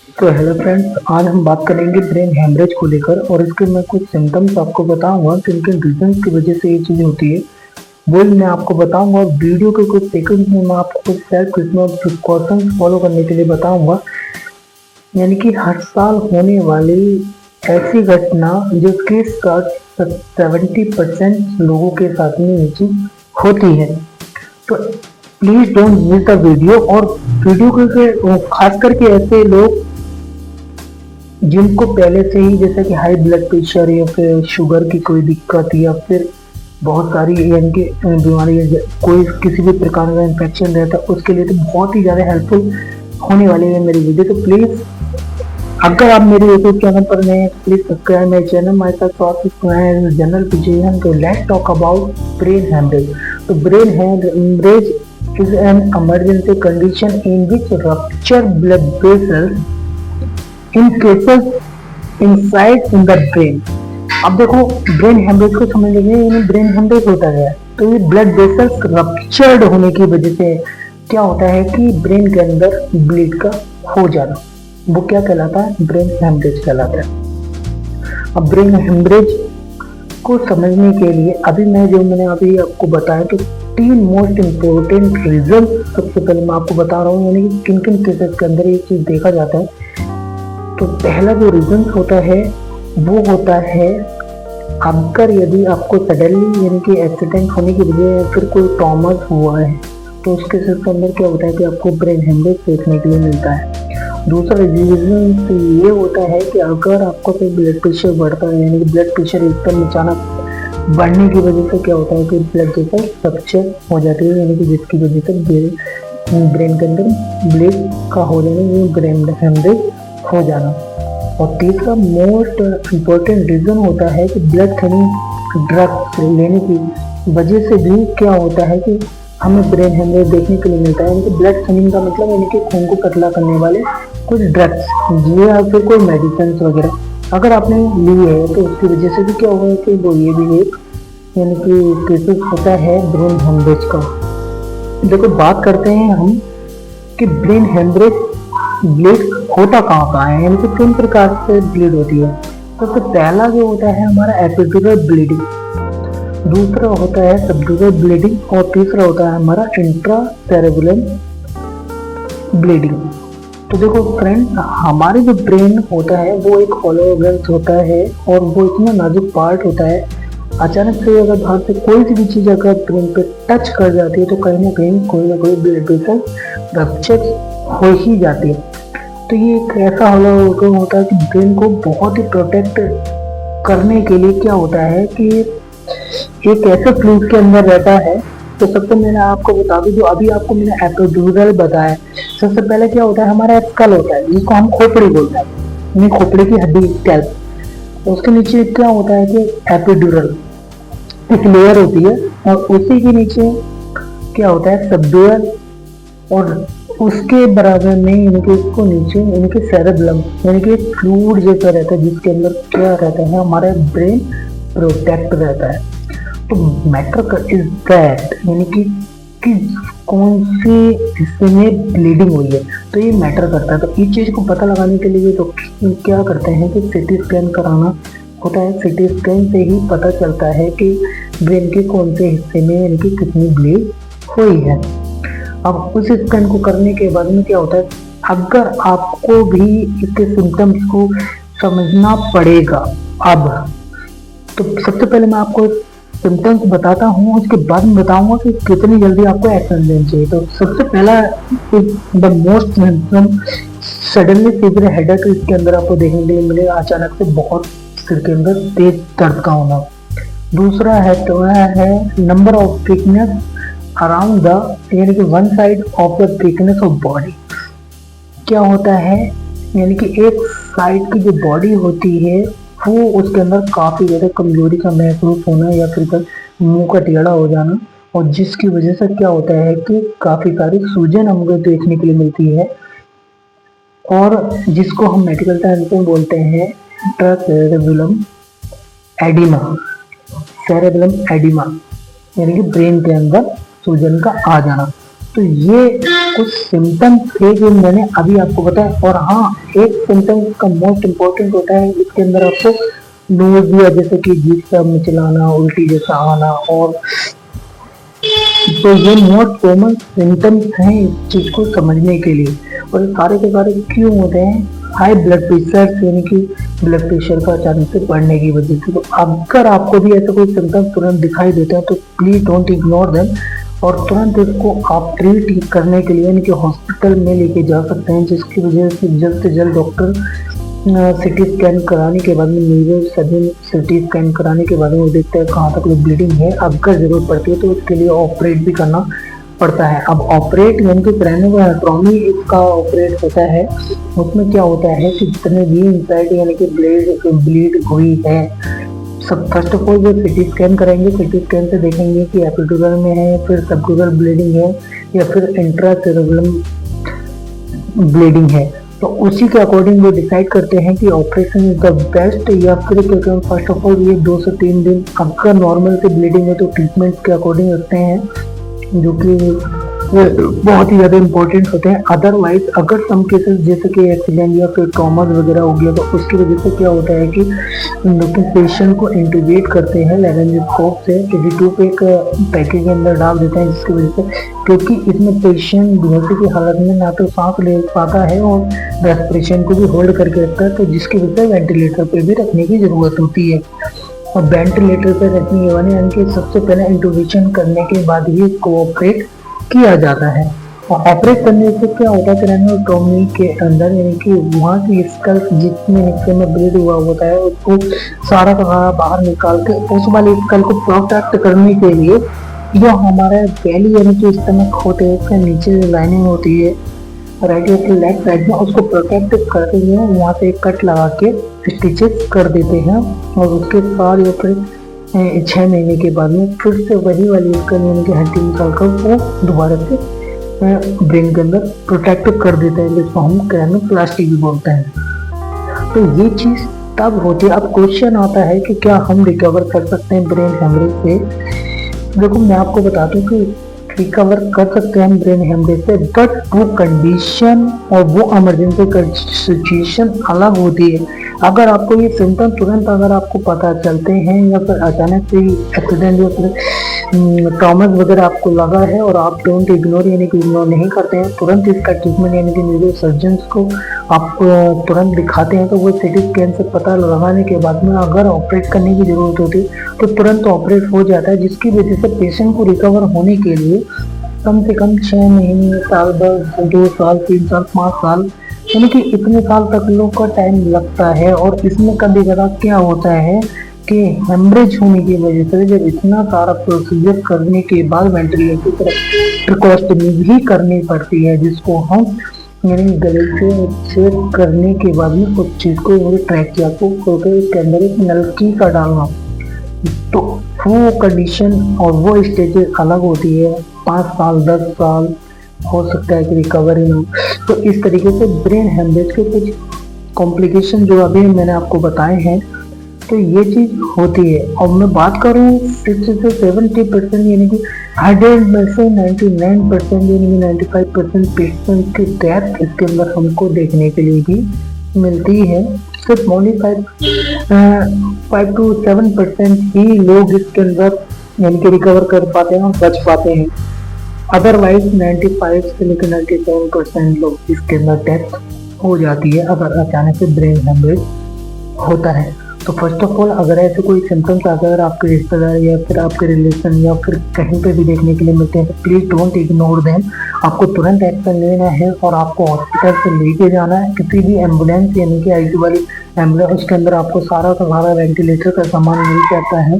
तो hello friends, आज हम बात करेंगे ब्रेन हैमरेज को लेकर और इसके मैं कुछ सिम्टम्स आपको बताऊंगा किन किन रीजंस की वजह से ये चीज़ होती है वो मैं आपको बताऊंगा। और वीडियो के कुछ सेकंड में मैं आपको कुछ सेल्फ प्रिकॉशंस फॉलो करने के लिए बताऊंगा, यानी कि हर साल होने वाली ऐसी घटना जो कि 70% लोगों के साथ में ये चीज़ होती है। तो please don't miss the video. और वीडियो के खास करके ऐसे लोग जिनको पहले से ही जैसे कि हाई ब्लड प्रेशर या फिर शुगर की कोई दिक्कत या फिर बहुत सारी यानी कि बीमारी, कोई किसी भी प्रकार का इन्फेक्शन रहता है, उसके लिए तो बहुत ही ज़्यादा हेल्पफुल होने वाली है मेरी वीडियो। तो प्लीज़ अगर आप मेरे यूट्यूब चैनल पर नए हैं तो please subscribe my channel my general physician. तो let's talk about brain haemorrhage. तो brain haemorrhage is an emergency condition in which rupture blood vessels in cases inside in the brain। अब देखो, brain haemorrhage को समझ लीजिए, यानी brain haemorrhage होता है तो ये ब्लड वेसल्स रप्चर्ड होने की वजह से क्या होता है कि ब्रेन के अंदर ब्लीड का हो जाना, वो क्या कहलाता है? ब्रेन हेमरेज कहलाता है। अब ब्रेन हेमरेज को समझने के लिए मैंने अभी आपको बताया कि 3 मोस्ट इम्पोर्टेंट रीजन सबसे पहले मैं आपको बता रहा हूँ, यानी कि किन किन केसेस के अंदर ये चीज़ देखा जाता है। तो पहला जो रीजन होता है वो होता है अगर यदि आपको सडनली यानी कि एक्सीडेंट होने की वजह या फिर कोई ट्रॉमा हुआ है तो उस केसेस के अंदर क्या होता है कि आपको ब्रेन हेमरेज देखने के लिए मिलता है। दूसरा रीजन ये होता है कि अगर आपका कोई ब्लड प्रेशर बढ़ता है, यानी कि ब्लड प्रेशर एकदम अचानक बढ़ने की वजह से क्या होता है कि ब्लड वेसल रप्चर हो जाती है, यानी कि जिसकी वजह से ब्रेन के अंदर ब्लीड का हो जाना, ये ब्रेन हेमरेज हो जाना। और तीसरा मोस्ट इम्पोर्टेंट रीज़न होता है कि ब्लड थिनिंग ड्रग्स लेने की वजह से भी क्या होता है कि हमें ब्रेन हेमरेज देखने के लिए मिलता है। यानी कि ब्लड थिनिंग का मतलब यानी कि खून को पतला करने वाले कुछ ड्रग्स या फिर कोई मेडिसिन वगैरह अगर आपने ली है तो उसकी वजह से भी क्या होगा कि वो ये भी एक यानी कि केसेस होता है ब्रेन हेमरेज का। देखो, बात करते हैं हम कि ब्रेन हेमरेज ब्लीड होता कहाँ है, यानी कि 3 प्रकार से ब्लीड होती है। सबसे पहला जो होता है हमारा एपिड्यूरल ब्लीडिंग, दूसरा होता है सबड्यूरल ब्लीडिंग और तीसरा होता है हमारा इंट्रासेरेब्रल ब्लीडिंग। तो देखो फ्रेंड, हमारे जो ब्रेन होता है वो एक हॉलो ऑर्गन्स होता है और वो इतना नाजुक पार्ट होता है, अचानक से अगर बाहर से कोई सी भी चीज़ अगर ब्रेन पे टच कर जाती है तो कहीं ना कोई ब्लड वेसल रप्चर हो ही जाती है। तो ये एक ऐसा हॉलो ऑर्गन होता है कि ब्रेन को बहुत ही प्रोटेक्ट करने के लिए क्या होता है कि एक ऐसे फ्लूइड के अंदर रहता है। तो सबसे मैंने आपको बता दूं, जो अभी आपको मैंने एपिड्यूरल बताया, सबसे पहले क्या होता है हमारा स्कल होता है जिसको हम खोपड़ी बोलते हैं, यानी खोपड़ी की हड्डी स्कैल्प। उसके नीचे क्या होता है कि एपिड्यूरल एक लेयर होती है और उसी के नीचे क्या होता है सबड्यूरल, और उसके बराबर में यानी कि इसको नीचे यानी कि सेरेब्रम, यानी कि फ्लूइड जैसा रहता है जिसके अंदर क्या रहता है हमारा ब्रेन प्रोटेक्ट रहता है। तो मैटर इज दैट यानी कि कौन से हिस्से में ब्लीडिंग हुई है, तो ये मैटर करता है। तो इस चीज़ को पता लगाने के लिए तो क्या करते हैं कि सीटी स्कैन कराना होता है। सीटी स्कैन से ही पता चलता है कि ब्रेन के कौन से हिस्से में यानी कि कितनी ब्लीड हुई है। अब उस स्कैन को करने के बाद में क्या होता है, अगर आपको भी इसके सिम्टम्स को समझना पड़ेगा अब, तो सबसे पहले मैं आपको सिम्टम्स बताता हूँ, उसके बाद में बताऊंगा कि कितनी जल्दी आपको एक्शन लेना चाहिए। तो सबसे पहला the most symptom suddenly severe headache, इसके अंदर आपको देखने के लिए मिलेगा अचानक से बहुत सिर के अंदर तेज दर्द का होना। दूसरा है तो वह है number of weakness around the यानी कि one side of the weakness of body. क्या होता है यानी कि एक साइड की जो बॉडी होती है वो उसके अंदर काफ़ी ज़्यादा कमजोरी का महसूस होना या फिर मुंह का टेढ़ा हो जाना, और जिसकी वजह से क्या होता है कि काफ़ी सारी सूजन हमको देखने के लिए मिलती है, और जिसको हम मेडिकल टर्म में बोलते हैं इंट्रासेरेब्रम एडिमा, सेरेब्रम एडिमा, यानी कि ब्रेन के अंदर सूजन का आ जाना। तो ये कुछ सिम्टम्स थे जो मैंने अभी आपको बताया। और हाँ, एक सिम्टम का मोस्ट इम्पोर्टेंट होता है, इसके अंदर आपको नोजिया जैसे कि जीभ का मिचलाना, उल्टी जैसा आना, और तो ये मोस्ट कॉमन सिम्टम्स हैं इस चीज को समझने के लिए। और सारे के सारे क्यों होते हैं? हाई ब्लड प्रेशर, यानी कि ब्लड प्रेशर का अचानक से बढ़ने की वजह से। तो अगर आपको भी ऐसा कोई सिम्टम्स तुरंत दिखाई देता है तो प्लीज डोंट इग्नोर देम, और तुरंत इसको आप ट्रीट करने के लिए यानी कि हॉस्पिटल में लेके जा सकते हैं, जिसकी वजह से जल्द से जल्द डॉक्टर सिटी स्कैन कराने के बाद में, न्यूरो सर्जन सिटी स्कैन कराने के बाद में वो देखते हैं कहाँ तक ब्लीडिंग है। अगर जरूरत पड़ती है तो उसके लिए ऑपरेट भी करना पड़ता है। अब ऑपरेट यानी कि क्रेनियोटॉमी इसका ऑपरेट होता है। उसमें क्या होता है कि जितने भी इंसाइड यानी कि ब्लीड हुई है, सब फर्स्ट ऑफ ऑल वो सिटी स्कैन करेंगे। सिटी स्कैन से देखेंगे कि एपिड्यूरल में है, फिर सबड्यूरल ब्लीडिंग है, या फिर इंट्रासेरेब्रम ब्लीडिंग है। तो उसी के अकॉर्डिंग वो डिसाइड करते हैं कि ऑपरेशन इज द बेस्ट, या फिर क्योंकि फर्स्ट ऑफ ऑल ये 2 से 3 दिन अगर नॉर्मल से ब्लीडिंग है तो ट्रीटमेंट के अकॉर्डिंग रखते हैं, जो कि बहुत ही ज़्यादा इंपॉर्टेंट होते हैं। अदरवाइज अगर सम केसेस जैसे कि एक्सीडेंट या फिर ट्रॉमा वगैरह हो गया तो उसकी वजह से क्या होता है कि लोग पेशेंट को इंटीग्रेट करते हैं लेवेंजोस्कोप से, 82 पे एक पैकेज के अंदर डाल देते हैं, जिसकी वजह से, क्योंकि इसमें पेशेंट बेहोशी की हालत में ना तो सांस ले पाता है और रेस्पिरेशन को भी होल्ड करके रखता है, तो जिसकी वजह से वेंटिलेटर पे भी रखने की ज़रूरत होती है। और वेंटिलेटर पे रखने के बाद यानी कि सबसे पहले इंटूबेशन करने के बाद ही इसको ऑपरेट किया जाता है। और ऑपरेट करने से क्या होता है, क्रेनियोटॉमी के अंदर यानी कि वहाँ की स्कल जितने हिस्से में ब्लीड हुआ होता है उसको सारा का सारा बाहर निकाल के उस वाले स्कल को प्रोटेक्ट करने के लिए जो हमारा बेली यानी कि स्टमक होते हैं उसके नीचे जो लाइनिंग होती है राइट या फिर लेफ्ट साइड में, उसको प्रोटेक्ट करते हुए वहाँ पे एक कट लगा के स्टिचेस कर देते हैं। और उसके बाद या फिर 6 महीने के बाद में फिर से वही वाली स्कल यानी कि हड्डी निकाल कर वो दोबारा से ब्रेन के अंदर प्रोटेक्ट कर देते हैं, जिसको हम क्रेनियोप्लास्टी भी बोलते हैं। तो ये चीज़ तब होती है। अब क्वेश्चन आता है कि क्या हम रिकवर कर सकते हैं ब्रेन हेमरेज से? देखो मैं आपको बता दूं कि रिकवर कर सकते हैं हम ब्रेन हेमरेज से, बट वो कंडीशन और वो इमरजेंसी सिचुएशन अलग होती है। अगर आपको ये सिम्टम तुरंत अगर आपको पता चलते हैं या फिर अचानक से एक्सीडेंट या फिर ट्रॉमा वगैरह आपको लगा है और आप डोंट इग्नोर यानी कि इग्नोर नहीं करते हैं, तुरंत इसका ट्रीटमेंट यानी कि न्यूरो सर्जन को आप तुरंत दिखाते हैं, तो वो सिटी स्कैन से पता लगाने के बाद में अगर ऑपरेट करने की ज़रूरत होती है तो तुरंत ऑपरेट हो जाता है, जिसकी वजह से पेशेंट को रिकवर होने के लिए कम से कम 6 महीने, साल भर, 2 साल, 3 साल, 5 साल यानी कि इतने साल तक लोग का टाइम लगता है। और इसमें कभी कदा क्या होता है कि हेमरेज होने की वजह से जब इतना सारा प्रोसीजर करने के बाद वेंटिलेटर की तरफ प्रिकॉशनरी भी करनी पड़ती है, जिसको हम यानी गले से चेक करने के बाद में उस चीज़ को ट्रैकिया को खोके उसके अंदर एक नलकी का डालना, तो वो कंडीशन और वो स्टेजेस अलग होती है। 5 साल 10 साल हो सकता है कि रिकवरी ना हो। तो इस तरीके से ब्रेन हेमरेज के कुछ कॉम्प्लिकेशन जो अभी मैंने आपको बताए हैं, तो ये चीज़ होती है। और मैं बात करूँ 60 से 70% यानी कि 100 में से 99% यानी कि 95% पेशेंट की डेथ इसके अंदर हमको देखने के लिए भी मिलती है। सिर्फ ओनली 5 to 7% ही लोग इसके अंदर यानी कि रिकवर कर पाते हैं और बच पाते हैं। अदरवाइज 95 से लेकर 97% लोग इसके अंदर डेथ हो जाती है अगर अचानक से ब्रेन हेमरेज होता है। तो फर्स्ट ऑफ ऑल अगर ऐसे कोई सिम्टम्स अगर आपके रिश्तेदार या फिर आपके रिलेशन या फिर कहीं पे भी देखने के लिए मिलते हैं तो प्लीज़ डोंट इग्नोर देम। आपको तुरंत एक्शन लेना है और आपको हॉस्पिटल से लेके जाना है। किसी भी एम्बुलेंस यानी कि आईसीयू वाली एम्बुलेंस, उसके अंदर आपको सारा का सारा वेंटिलेटर का सामान मिल जाता है।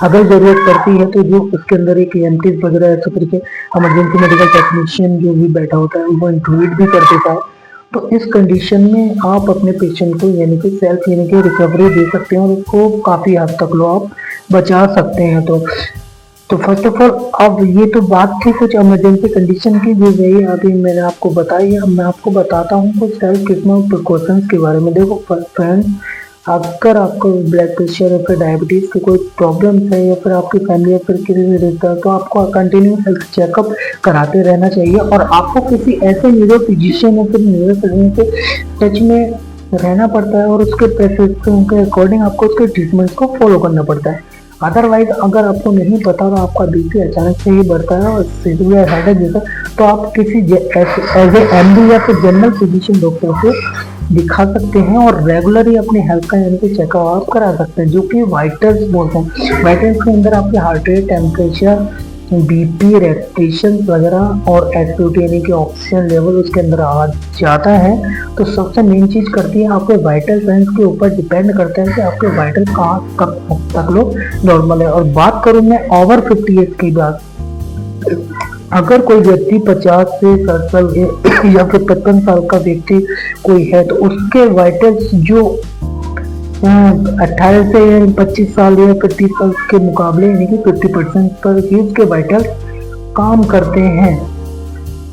अगर ज़रूरत पड़ती है तो जो उसके अंदर एक EMT वगैरह ऐसे करके इमरजेंसी मेडिकल टेक्नीशियन जो भी बैठा होता है वो इंट्रूड भी कर देता है। तो इस कंडीशन में आप अपने पेशेंट को यानी कि सेल्फ यानी कि रिकवरी दे सकते हैं और उसको काफ़ी हद तक लो आप बचा सकते हैं। तो फर्स्ट ऑफ ऑल अब ये तो बात थी कुछ इमरजेंसी कंडीशन की जो वही अभी मैंने आपको बताई है। अब मैं आपको बताता हूँ कुछ सेल्फ ट्रीटमेंट प्रिकॉशंस के बारे में। देखो फ्रेंड्स, अगर आपको ब्लड प्रेशर या फिर डायबिटीज़ की कोई प्रॉब्लम्स है या फिर आपकी फैमिली या फिर किसी भी रिश्ता, तो आपको कंटिन्यू हेल्थ चेकअप कराते रहना चाहिए और आपको किसी ऐसे न्यूरो फिजिशियन या फिर न्यूरो सर्जन के टच में रहना पड़ता है और उसके प्रेस्क्रिप्शन के अकॉर्डिंग आपको उसके ट्रीटमेंट को फॉलो करना पड़ता है। अदरवाइज अगर आपको नहीं पता और आपका बीपी अचानक से ही बढ़ता है और सीवियर हेडेक जैसा, तो आप किसी एज ए एमडी या फिर जनरल फिजिशियन डॉक्टर से दिखा सकते हैं और रेगुलरली अपने हेल्थ का यानी कि चेकअप आप करा सकते हैं, जो कि वाइटल्स बोलते हैं। वाइटल्स के अंदर आपके heart rate, temperature, BP, respiration वगैरह और एसिडिटी यानी कि ऑक्सीजन लेवल उसके अंदर आ जाता है। तो सबसे मेन चीज़ करती है आपके वाइटल साइंस के ऊपर डिपेंड करता है कि आपके वाइटल कहाँ कब तक लोग नॉर्मल है। और बात करूँ मैं ओवर 50 एज की बात, अगर कोई व्यक्ति 50 से 60 साल या फिर 55 साल का व्यक्ति कोई है, तो उसके वाइटल्स जो 18 से 25 साल या फिर 30 साल के मुकाबले यानी कि 50% पर ही उसके वाइटल्स काम करते हैं।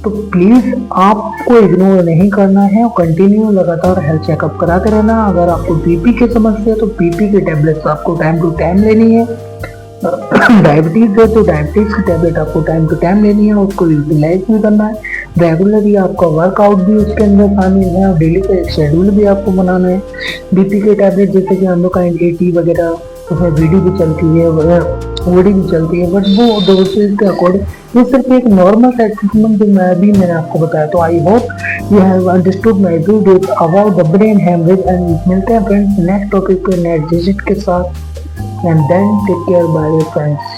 तो प्लीज़ आपको इग्नोर नहीं करना है और कंटिन्यू लगातार हेल्थ चेकअप कराते रहना। अगर आपको बीपी की समस्या है तो बीपी की टेबलेट्स आपको टाइम टू टाइम लेनी है। डायबिटीज़ है तो डायबिटीज़ की टैबलेट आपको टाइम टू टाइम लेनी है, उसको यूटिलाइज भी करना है। रेगुलरली आपका वर्कआउट भी उसके अंदर शामिल है और डेली का एक शेड्यूल भी आपको बनाना है। बीपी के टैबलेट जैसे कि हम लोग का एटी वगैरह, उसमें वीडी भी चलती है, ओडी भी चलती है, बट वो डोसेज के अकॉर्डिंग ये सिर्फ एक नॉर्मल साइड ट्रीटमेंट जो मैंने आपको बताया। तो I hope you have understood my videos about the brain haemorrhage and मिलते हैं फ्रेंड्स नेक्स्ट टॉपिक पे नेक्स्ट डिजिट के साथ। And then take care, bye friends.